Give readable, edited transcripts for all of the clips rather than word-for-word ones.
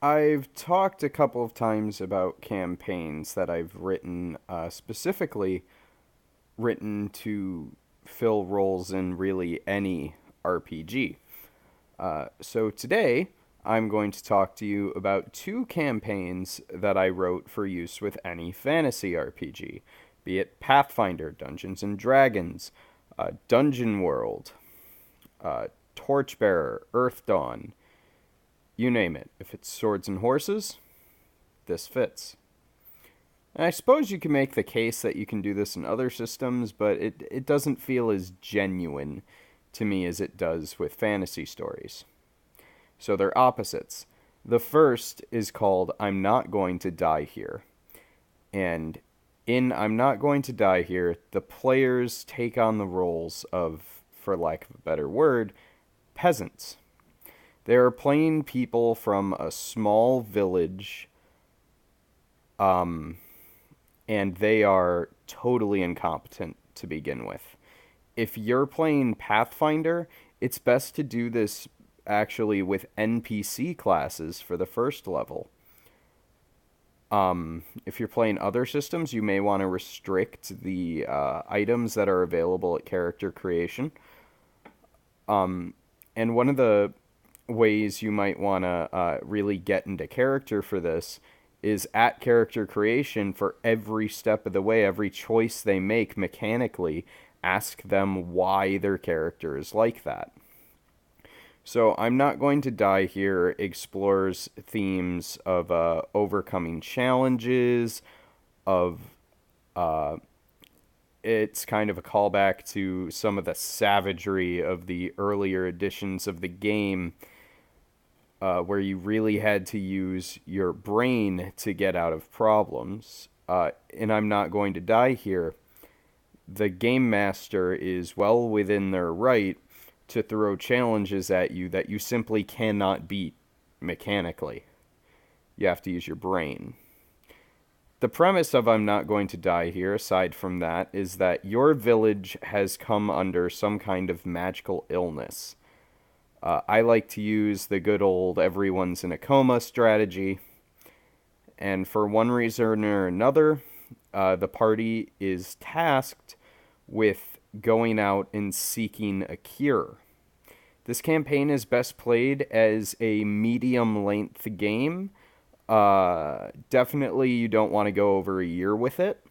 I've talked a couple of times about campaigns that I've written, specifically written to fill roles in really any RPG. So today, I'm going to talk to you about two campaigns that I wrote for use with any fantasy RPG, be it Pathfinder, Dungeons and Dragons, Dungeon World, uh, Torchbearer, Earth Dawn, you name it. If it's swords and horses, this fits. And I suppose you can make the case that you can do this in other systems, but it doesn't feel as genuine to me as it does with fantasy stories. So they're opposites. The first is called I'm Not Going to Die Here. And in I'm Not Going to Die Here, the players take on the roles of, for lack of a better word, peasants. They are plain people from a small village, um, and they are totally incompetent to begin with. If you're playing Pathfinder, it's best to do this actually with NPC classes for the first level. If you're playing other systems, you may want to restrict the items that are available at character creation. And one of the ways you might want to really get into character for this is at character creation for every step of the way, every choice they make mechanically, ask them why their character is like that. So I'm Not Going to Die Here explores themes of overcoming challenges, of it's kind of a callback to some of the savagery of the earlier editions of the game, where you really had to use your brain to get out of problems. And I'm Not Going to Die Here, the game master is well within their right to throw challenges at you that you simply cannot beat mechanically. You have to use your brain. The premise of I'm Not Going to Die Here, aside from that, is that your village has come under some kind of magical illness. I like to use the good old everyone's in a coma strategy, and for one reason or another, the party is tasked with going out and seeking a cure. This campaign is best played as a medium length game. Definitely, you don't want to go over a year with it.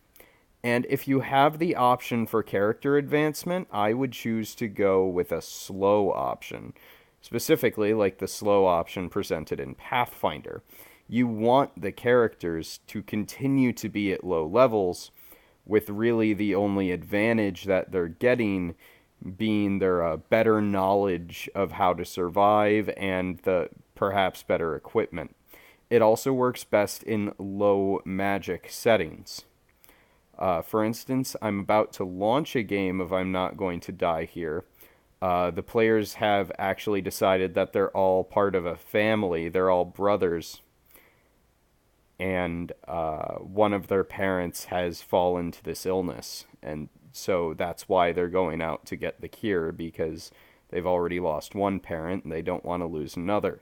And if you have the option for character advancement, I would choose to go with a slow option. Specifically, like the slow option presented in Pathfinder. You want the characters to continue to be at low levels, with really the only advantage that they're getting being their better knowledge of how to survive and the perhaps better equipment. It also works best in low magic settings. For instance, I'm about to launch a game of I'm Not Going to Die Here. The players have actually decided that they're all part of a family, they're all brothers, and one of their parents has fallen to this illness. And so that's why they're going out to get the cure, because they've already lost one parent and they don't want to lose another.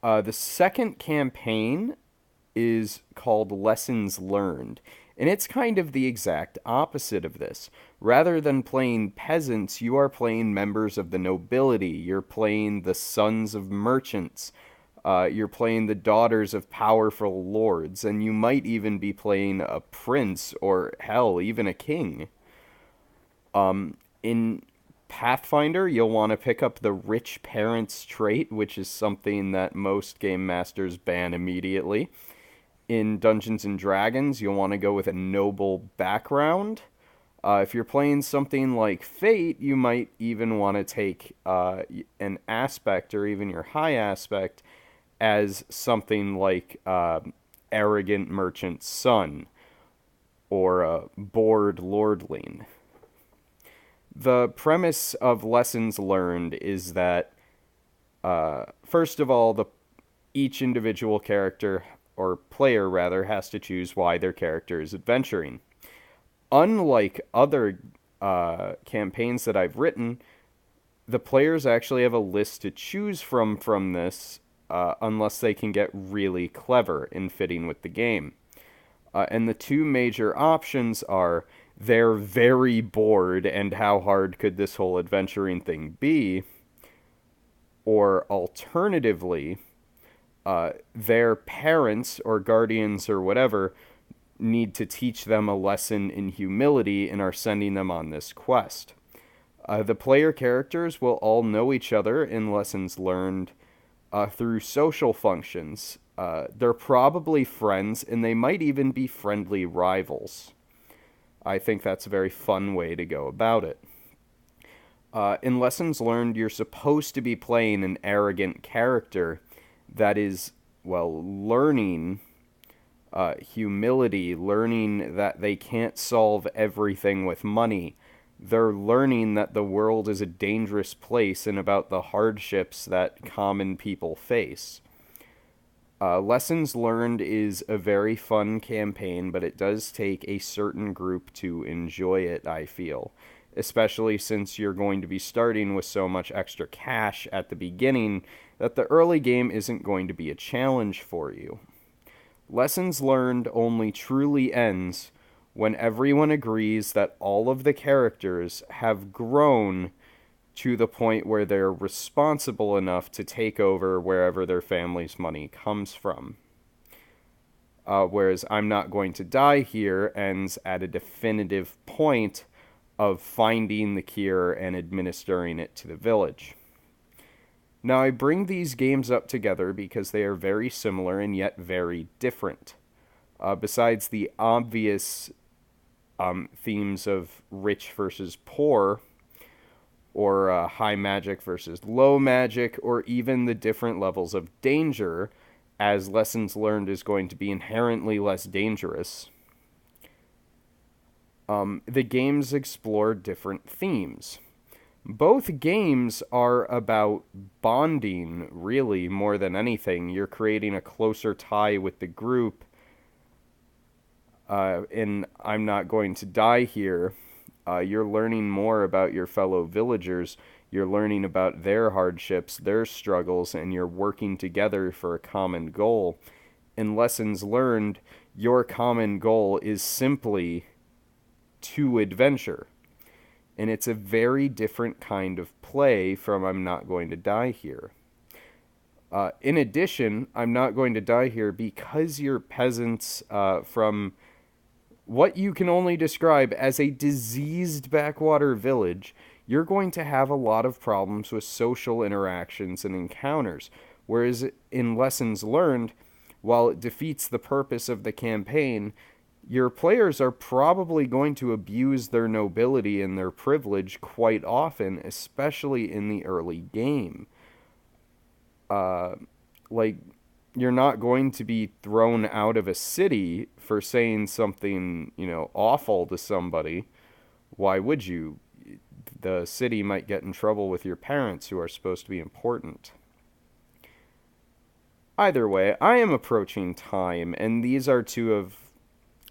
The second campaign is called Lessons Learned, and it's kind of the exact opposite of this. Rather than playing peasants, you are playing members of the nobility. You're playing the sons of merchants. You're playing the daughters of powerful lords, and you might even be playing a prince or, hell, even a king. In Pathfinder, you'll want to pick up the rich parents trait, which is something that most game masters ban immediately. In Dungeons and Dragons, you'll want to go with a noble background. If you're playing something like Fate, you might even want to take an aspect or even your high aspect as something like arrogant merchant's son or a bored lordling. The premise of Lessons Learned is that, first of all, the each individual character, or player rather, has to choose why their character is adventuring. Unlike other campaigns that I've written, the players actually have a list to choose from this, unless they can get really clever in fitting with the game. And the two major options are they're very bored and how hard could this whole adventuring thing be? Or alternatively, their parents or guardians or whatever need to teach them a lesson in humility and are sending them on this quest. The player characters will all know each other in lessons learned through social functions. They're probably friends, and they might even be friendly rivals. I think that's a very fun way to go about it. In lessons learned, you're supposed to be playing an arrogant character that is, well, learning humility, learning that they can't solve everything with money. They're learning that the world is a dangerous place and about the hardships that common people face. Lessons Learned is a very fun campaign, but it does take a certain group to enjoy it, I feel. Especially since you're going to be starting with so much extra cash at the beginning that the early game isn't going to be a challenge for you. Lessons Learned only truly ends when everyone agrees that all of the characters have grown to the point where they're responsible enough to take over wherever their family's money comes from. Whereas I'm Not Going to Die Here ends at a definitive point of finding the cure and administering it to the village. Now, I bring these games up together because they are very similar and yet very different. Besides the obvious themes of rich versus poor, or high magic versus low magic, or even the different levels of danger, as Lessons Learned is going to be inherently less dangerous. The games explore different themes. Both games are about bonding, really, more than anything. You're creating a closer tie with the group. In I'm Not Going to Die Here, you're learning more about your fellow villagers. You're learning about their hardships, their struggles, and you're working together for a common goal. In Lessons Learned, your common goal is simply to adventure. And it's a very different kind of play from I'm Not Going to Die Here. In addition, I'm Not Going to Die Here, because you're peasants from what you can only describe as a diseased backwater village, you're going to have a lot of problems with social interactions and encounters. Whereas in Lessons Learned, while it defeats the purpose of the campaign, your players are probably going to abuse their nobility and their privilege quite often, especially in the early game. Like, you're not going to be thrown out of a city for saying something, awful to somebody. Why would you? The city might get in trouble with your parents, who are supposed to be important. Either way, I am approaching time, and these are two of...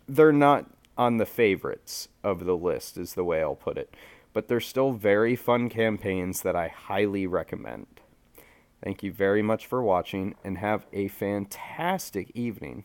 They're not on the favorites of the list, is the way I'll put it. But they're still very fun campaigns that I highly recommend. Thank you very much for watching, and have a fantastic evening.